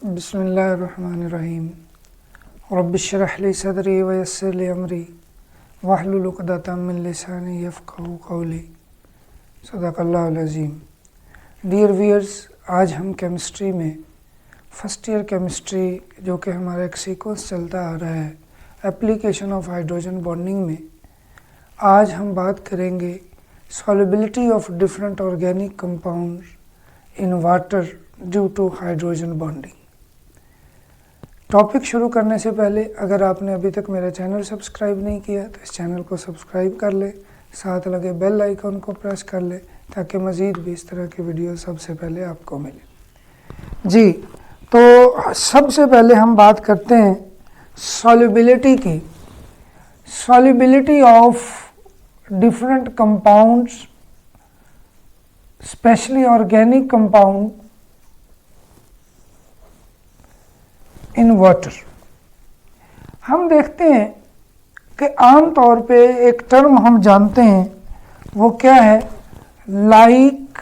बिस्मिल्लाहिर्रहमानिर्रहीम रब्बिश्रह ली सदरी वयस्सिर ली अमरी वहलुल उक़दतम मिन लिसानी यफ़क़हू क़ौली सदक़ल्लाहुल अज़ीम। डियर व्यूअर्स, आज हम केमिस्ट्री में फर्स्ट ईयर केमिस्ट्री जो कि हमारा एक सीक्वेंस चलता आ रहा है एप्लीकेशन ऑफ हाइड्रोजन बॉन्डिंग में, आज हम बात करेंगे solubility of different organic compounds in water due to hydrogen bonding. Topic शुरू करने से पहले अगर आपने अभी तक मेरा चैनल सब्सक्राइब नहीं किया तो इस चैनल को सब्सक्राइब कर ले, साथ लगे बेल आइकन को प्रेस कर ले ताकि मज़ीद भी इस तरह के वीडियो सबसे पहले आपको मिले। जी, तो सबसे पहले हम बात करते हैं सॉल्युबिलिटी की। Solubility of different compounds, specially organic compound in water. हम देखते हैं कि आम तौर पे एक टर्म हम जानते हैं, वो क्या है? Like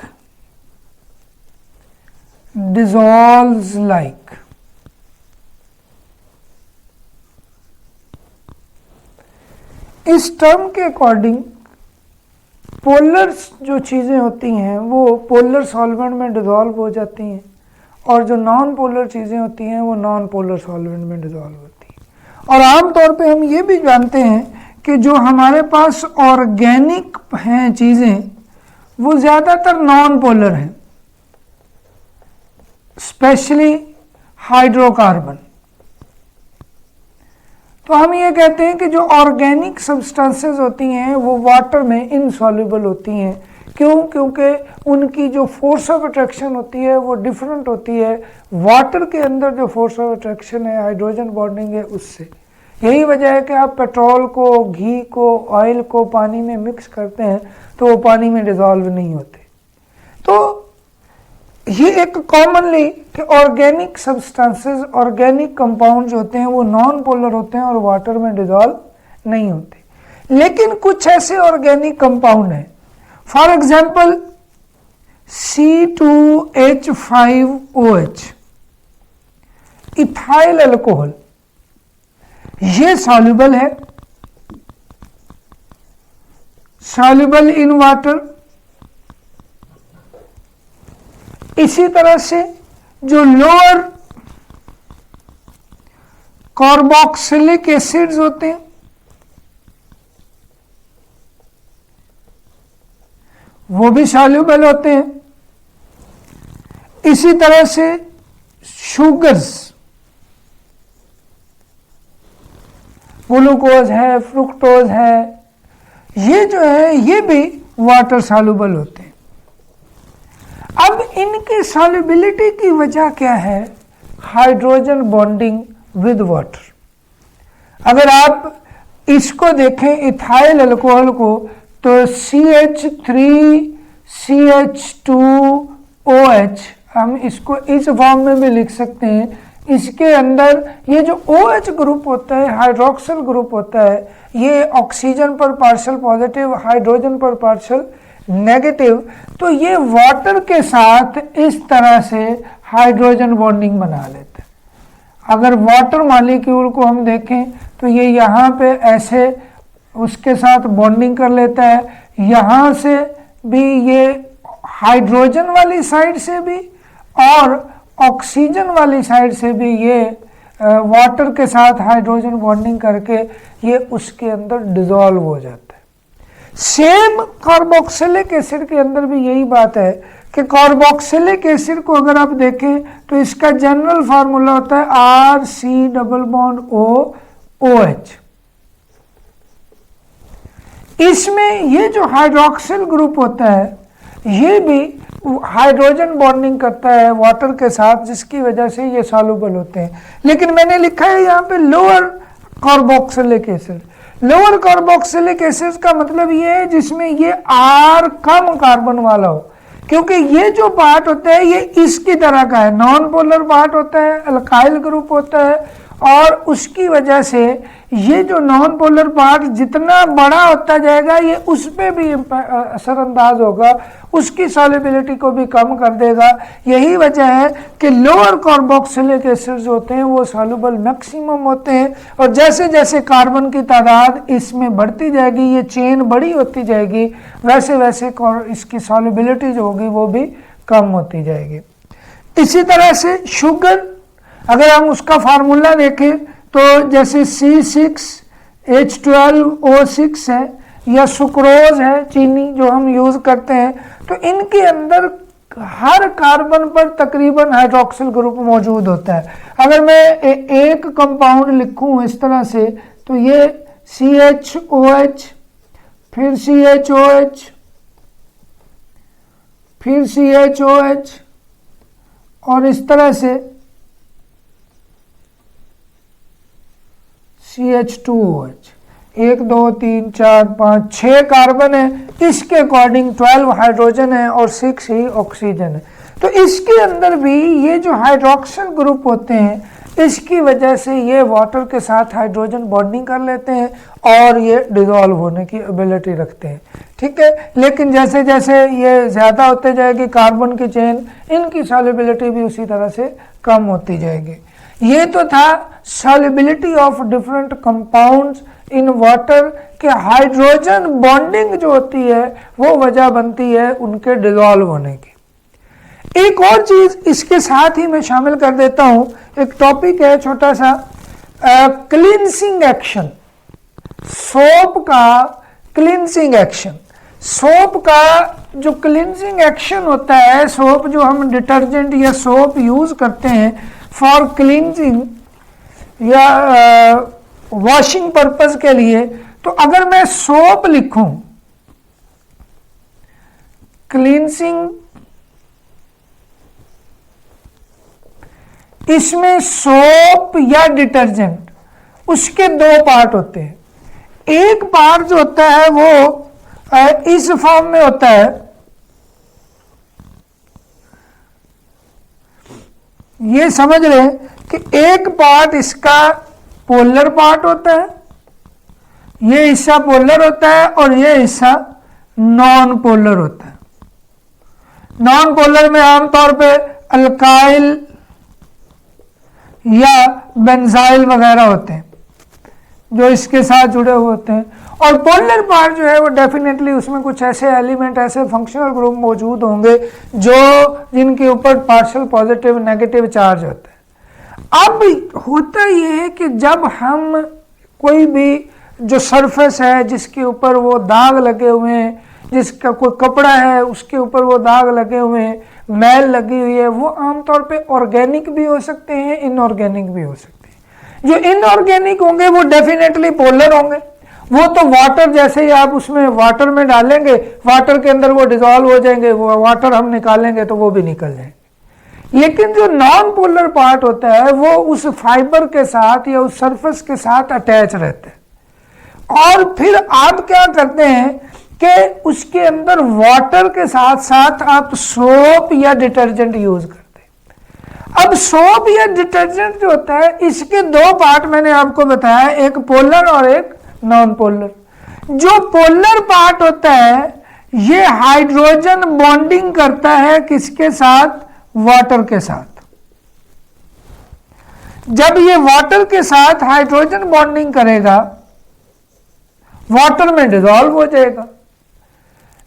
dissolves like. इस टर्म के अकॉर्डिंग पोलर जो चीज़ें होती हैं वो पोलर सॉल्वेंट में डिसॉल्व हो जाती हैं और जो नॉन पोलर चीज़ें होती हैं वो नॉन पोलर सॉल्वेंट में डिसॉल्व होती हैं। और आम तौर पे हम ये भी जानते हैं कि जो हमारे पास ऑर्गेनिक हैं चीज़ें वो ज़्यादातर नॉन पोलर हैं, स्पेशली हाइड्रोकार्बन। तो हम ये कहते हैं कि जो ऑर्गेनिक सब्सटेंसेस होती हैं वो वाटर में इनसॉल्युबल होती हैं। क्यों? क्योंकि उनकी जो फोर्स ऑफ अट्रैक्शन होती है वो डिफरेंट होती है। वाटर के अंदर जो फोर्स ऑफ अट्रैक्शन है हाइड्रोजन बॉन्डिंग है उससे। यही वजह है कि आप पेट्रोल को, घी को, ऑयल को पानी में मिक्स करते हैं तो वो पानी में डिसॉल्व नहीं होते। तो ये एक कॉमनली कि ऑर्गेनिक सब्सटेंसेस, ऑर्गेनिक कंपाउंड्स होते हैं वो नॉन पोलर होते हैं और वाटर में डिसॉल्व नहीं होते। लेकिन कुछ ऐसे ऑर्गेनिक कंपाउंड हैं, for example C2H5OH, ethyl alcohol, ये सॉल्युबल है, सॉल्युबल इन वाटर। इसी तरह से जो लोअर कार्बोक्सिलिक एसिड्स होते हैं वो भी सॉल्युबल होते हैं। इसी तरह से शुगर्स, ग्लूकोज है, फ्रुक्टोज है, ये जो है ये भी वाटर सॉल्युबल होते हैं। अब इनकी सॉल्युबिलिटी की वजह क्या है? Hydrogen bonding with water. अगर आप इसको देखें इथाइल अल्कोहल को तो CH3CH2OH, हम इसको इस फॉर्म में भी लिख सकते हैं। इसके अंदर ये जो OH ग्रुप होता है, हाइड्रोक्सिल ग्रुप होता है, ये ऑक्सीजन पर पार्शियल पॉजिटिव, हाइड्रोजन पर पार्शियल नेगेटिव, तो ये वाटर के साथ इस तरह से हाइड्रोजन बॉन्डिंग बना लेते हैं। अगर वाटर मॉलिक्यूल को हम देखें तो ये यहाँ पे ऐसे उसके साथ बॉन्डिंग कर लेता है, यहाँ से भी ये हाइड्रोजन वाली साइड से भी और ऑक्सीजन वाली साइड से भी ये वाटर के साथ हाइड्रोजन बॉन्डिंग करके ये उसके अंदर डिसॉल्व हो जाता है। सेम कार्बोक्सिलिक एसिड के अंदर भी यही बात है कि कार्बोक्सिलिक एसिड को अगर आप देखें तो इसका जनरल फार्मूला होता है RC+OOH। इसमें ये जो हाइड्रोक्सिल ग्रुप होता है ये भी हाइड्रोजन बॉन्डिंग करता है वाटर के साथ, जिसकी वजह से ये सॉल्युबल होते हैं। लेकिन मैंने लिखा है यहाँ पे lower carboxylic acid. Lower carboxylic acid का मतलब ये है जिसमें ये R कम कार्बन वाला हो, क्योंकि ये जो पार्ट होता है ये इसकी तरह का है, नॉन पोलर पार्ट होता है, अल्काइल ग्रुप होता है और उसकी वजह से ये जो नॉन पोलर पार्ट जितना बड़ा होता जाएगा ये उस पर भी असरअंदाज होगा, उसकी सॉल्युबिलिटी को भी कम कर देगा। यही वजह है कि लोअर कार्बोक्सिलिक एसिड्स होते हैं वो सॉल्युबल मैक्सिमम होते हैं, और जैसे जैसे कार्बन की तादाद इसमें बढ़ती जाएगी, ये चेन बड़ी होती जाएगी, वैसे वैसे इसकी सॉल्युबिलिटी जो होगी वो भी कम होती जाएगी। इसी तरह से शुगर, अगर हम उसका फार्मूला देखें तो जैसे C6H12O6 है या सुक्रोज है, चीनी जो हम यूज़ करते हैं, तो इनके अंदर हर कार्बन पर तकरीबन हाइड्रोक्सिल ग्रुप मौजूद होता है। अगर मैं एक कंपाउंड लिखूं इस तरह से तो ये CHOH, फिर CHOH, फिर CHOH और इस तरह से CH2OH, 1 2 3 4 5 6 कार्बन है, इसके अकॉर्डिंग 12 हाइड्रोजन है और 6 ही ऑक्सीजन है। तो इसके अंदर भी ये जो हाइड्रोक्सिल ग्रुप होते हैं इसकी वजह से ये वाटर के साथ हाइड्रोजन बॉन्डिंग कर लेते हैं और ये डिसॉल्व होने की एबिलिटी रखते हैं, ठीक है। लेकिन जैसे जैसे ये ज़्यादा होते जाएगी कार्बन की चेन, इनकी सॉल्युबिलिटी भी उसी तरह से कम होती जाएगी। ये तो था solubility of different compounds in water के हाइड्रोजन बॉन्डिंग जो होती है वो वजह बनती है उनके डिसॉल्व होने की। एक और चीज इसके साथ ही मैं शामिल कर देता हूं, एक टॉपिक है छोटा सा, क्लींसिंग एक्शन, सोप का क्लींसिंग एक्शन। सोप का जो क्लींसिंग एक्शन होता है, सोप जो हम डिटर्जेंट या सोप यूज करते हैं फॉर क्लींजिंग या वॉशिंग पर्पस के लिए, तो अगर मैं सोप लिखूं क्लींसिंग, इसमें सोप या डिटर्जेंट उसके दो पार्ट होते हैं। एक पार्ट जो होता है वो इस फॉर्म में होता है, ये समझ रहे कि एक पार्ट इसका पोलर पार्ट होता है, ये हिस्सा पोलर होता है और ये हिस्सा नॉन पोलर होता है। नॉन पोलर में आमतौर पे अल्काइल या बेंजाइल वगैरह होते हैं जो इसके साथ जुड़े हुए होते हैं, और पोलर पार्ट जो है वो डेफिनेटली उसमें कुछ ऐसे एलिमेंट, ऐसे फंक्शनल ग्रुप मौजूद होंगे जो जिनके ऊपर पार्शियल पॉजिटिव नेगेटिव चार्ज होता है। अब होता यह है कि जब हम कोई भी जो सरफेस है जिसके ऊपर वो दाग लगे हुए हैं, जिसका कोई कपड़ा है उसके ऊपर वो दाग लगे हुए हैं, मैल लगी हुई है, वो आमतौर पे ऑर्गेनिक भी हो सकते हैं, इनऑर्गेनिक भी हो सकते हैं। जो इनऑर्गेनिक होंगे वो डेफिनेटली पोलर होंगे, वो तो वाटर जैसे ही आप उसमें वाटर में डालेंगे वाटर के अंदर वो डिसॉल्व हो जाएंगे, वो वाटर हम निकालेंगे तो वो भी निकल जाएंगे। लेकिन जो नॉन पोलर पार्ट होता है वो उस फाइबर के साथ या उस सरफेस के साथ अटैच रहते हैं, और फिर आप क्या करते हैं कि उसके अंदर वाटर के साथ साथ आप सोप या डिटर्जेंट यूज करते हैं। अब सोप या डिटर्जेंट जो होता है इसके दो पार्ट मैंने आपको बताया, एक पोलर और एक नॉन पोलर। जो पोलर पार्ट होता है ये हाइड्रोजन बॉन्डिंग करता है किसके साथ? वाटर के साथ। जब ये वाटर के साथ हाइड्रोजन बॉन्डिंग करेगा वाटर में डिसॉल्व हो जाएगा।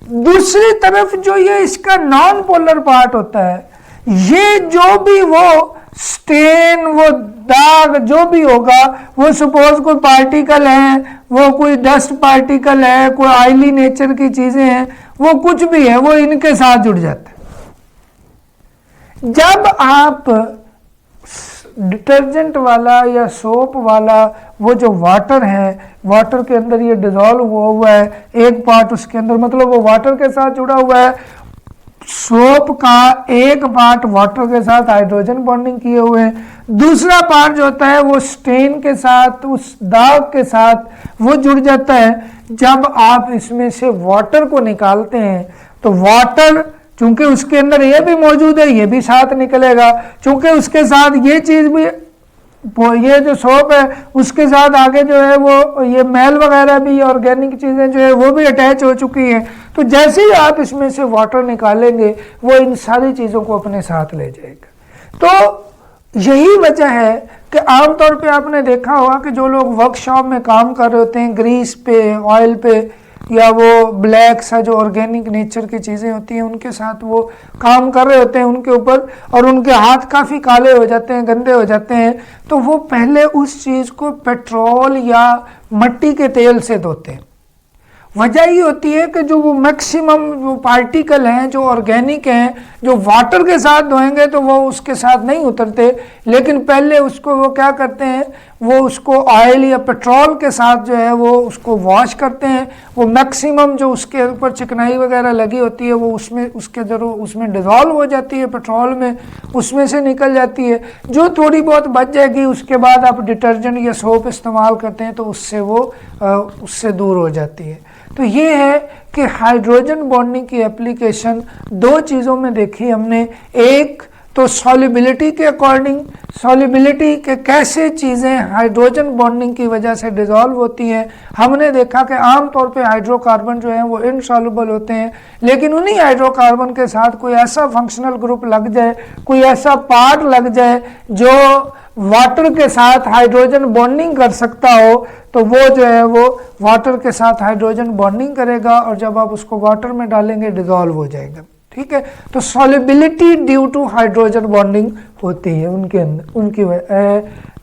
दूसरी तरफ जो ये इसका नॉन पोलर पार्ट होता है, ये जो भी वो स्टेन, वो दाग जो भी होगा, वो सपोज कोई पार्टिकल है, वो कोई डस्ट पार्टिकल है, कोई ऑयली नेचर की चीजें हैं, वो कुछ भी है, वो इनके साथ जुड़ जाता है। जब आप डिटर्जेंट वाला या सोप वाला वो जो वाटर है, वाटर के अंदर ये डिसॉल्व हुआ है, एक पार्ट उसके अंदर मतलब वो वाटर के साथ जुड़ा हुआ है, सोप का एक पार्ट वाटर के साथ हाइड्रोजन बॉन्डिंग किए हुए हैं, दूसरा पार्ट जो होता है वो स्टेन के साथ, उस दाग के साथ वो जुड़ जाता है। जब आप इसमें से वाटर को निकालते हैं तो वाटर चूंकि उसके अंदर ये भी मौजूद है, ये भी साथ निकलेगा, चूंकि उसके साथ ये चीज भी ये जो सोप है उसके साथ आगे जो है वो ये मैल वगैरह भी, ऑर्गेनिक चीज़ें जो है वो भी अटैच हो चुकी हैं। तो जैसे ही आप इसमें से वाटर निकालेंगे वो इन सारी चीज़ों को अपने साथ ले जाएगा। तो यही वजह है कि आमतौर पे आपने देखा होगा कि जो लोग वर्कशॉप में काम कर रहे होते हैं ग्रीस पे, ऑयल पे, या वो ब्लैक सा जो ऑर्गेनिक नेचर की चीज़ें होती हैं उनके साथ वो काम कर रहे होते हैं उनके ऊपर, और उनके हाथ काफ़ी काले हो जाते हैं, गंदे हो जाते हैं, तो वो पहले उस चीज़ को पेट्रोल या मिट्टी के तेल से धोते हैं। वजह ये होती है कि जो वो मैक्सिमम जो पार्टिकल हैं जो ऑर्गेनिक हैं, जो वाटर के साथ धोएंगे तो वो उसके साथ नहीं उतरते, लेकिन पहले उसको वो क्या करते हैं, वो उसको ऑयल या पेट्रोल के साथ जो है वो उसको वॉश करते हैं। वो मैक्सिमम जो उसके ऊपर चिकनाई वगैरह लगी होती है वो उसमें उसके जरूर उसमें डिज़ोल्व हो जाती है, पेट्रोल में, उसमें से निकल जाती है। जो थोड़ी बहुत बच जाएगी उसके बाद आप डिटर्जेंट या सोप इस्तेमाल करते हैं तो उससे वो उससे दूर हो जाती है। तो ये है कि हाइड्रोजन बॉन्डिंग की एप्लीकेशन दो चीज़ों में देखी हमने। एक तो सॉल्युबिलिटी के अकॉर्डिंग, सॉल्युबिलिटी के कैसे चीज़ें हाइड्रोजन बॉन्डिंग की वजह से डिज़ोल्व होती हैं। हमने देखा कि आमतौर पे हाइड्रोकार्बन जो हैं वो इनसॉल्युबल होते हैं, लेकिन उन्हीं हाइड्रोकार्बन के साथ कोई ऐसा फंक्शनल ग्रुप लग जाए, कोई ऐसा पार्ट लग जाए जो वाटर के साथ हाइड्रोजन बॉन्डिंग कर सकता हो, तो वो जो है वो वाटर के साथ हाइड्रोजन बॉन्डिंग करेगा और जब आप उसको वाटर में डालेंगे डिज़ोल्व हो जाएगा। ठीक है, तो solubility due to hydrogen bonding होती है उनके अंदर, उनकी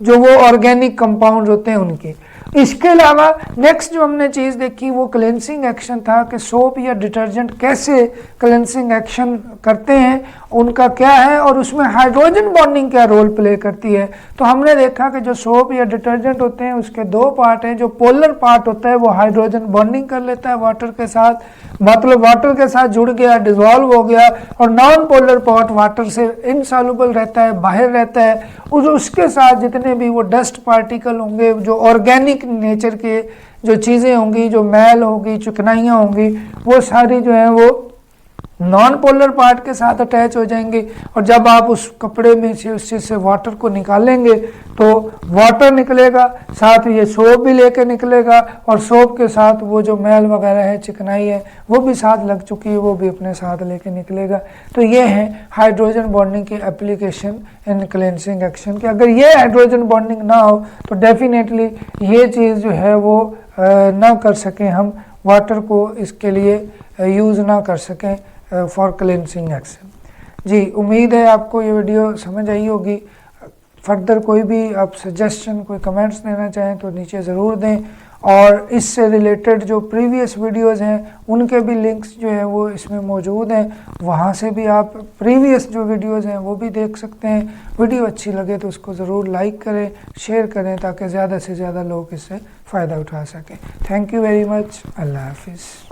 जो वो ऑर्गेनिक कंपाउंड होते हैं उनकी। इसके अलावा नेक्स्ट जो हमने चीज़ देखी वो क्लेंसिंग एक्शन था कि सोप या डिटर्जेंट कैसे क्लेंसिंग एक्शन करते हैं, उनका क्या है और उसमें हाइड्रोजन बॉन्डिंग क्या रोल प्ले करती है। तो हमने देखा कि जो सोप या डिटर्जेंट होते हैं उसके दो पार्ट हैं। जो पोलर पार्ट होता है वो हाइड्रोजन बॉन्डिंग कर लेता है वाटर के साथ, मतलब वाटर के साथ जुड़ गया, डिजोल्व हो गया, और नॉन पोलर पार्ट वाटर से इनसॉल्युबल रहता है, बाहर रहता है। उसके साथ जितने भी वो डस्ट पार्टिकल होंगे, जो ऑर्गेनिक नेचर के जो चीज़ें होंगी, जो मैल होगी, चिकनाइयाँ होंगी, वो सारी जो है वो नॉन पोलर पार्ट के साथ अटैच हो जाएंगे। और जब आप उस कपड़े में से उस चीज़ से वाटर को निकालेंगे तो वाटर निकलेगा, साथ ये सोप भी लेके निकलेगा, और सोप के साथ वो जो मैल वगैरह है, चिकनाई है, वो भी साथ लग चुकी है, वो भी अपने साथ लेके निकलेगा। तो ये है हाइड्रोजन बॉन्डिंग की एप्लीकेशन इन क्लेंसिंग एक्शन की। अगर ये हाइड्रोजन बॉन्डिंग ना हो तो डेफिनेटली ये चीज़ जो है वो ना कर सकें, हम वाटर को इसके लिए यूज़ ना कर सकें फॉर क्लेंसिंग एक्शन। जी, उम्मीद है आपको ये वीडियो समझ आई होगी। फर्दर कोई भी आप सजेशन, कोई कमेंट्स देना चाहें तो नीचे ज़रूर दें, और इससे रिलेटेड जो प्रीवियस वीडियोस हैं उनके भी लिंक्स जो है वो इसमें मौजूद हैं, वहाँ से भी आप प्रीवियस जो वीडियोस हैं वो भी देख सकते हैं। वीडियो अच्छी लगे तो उसको ज़रूर लाइक करें, शेयर करें, ताकि ज़्यादा से ज़्यादा लोग इससे फ़ायदा उठा सकें। Thank you very much. अल्लाह हाफिज़।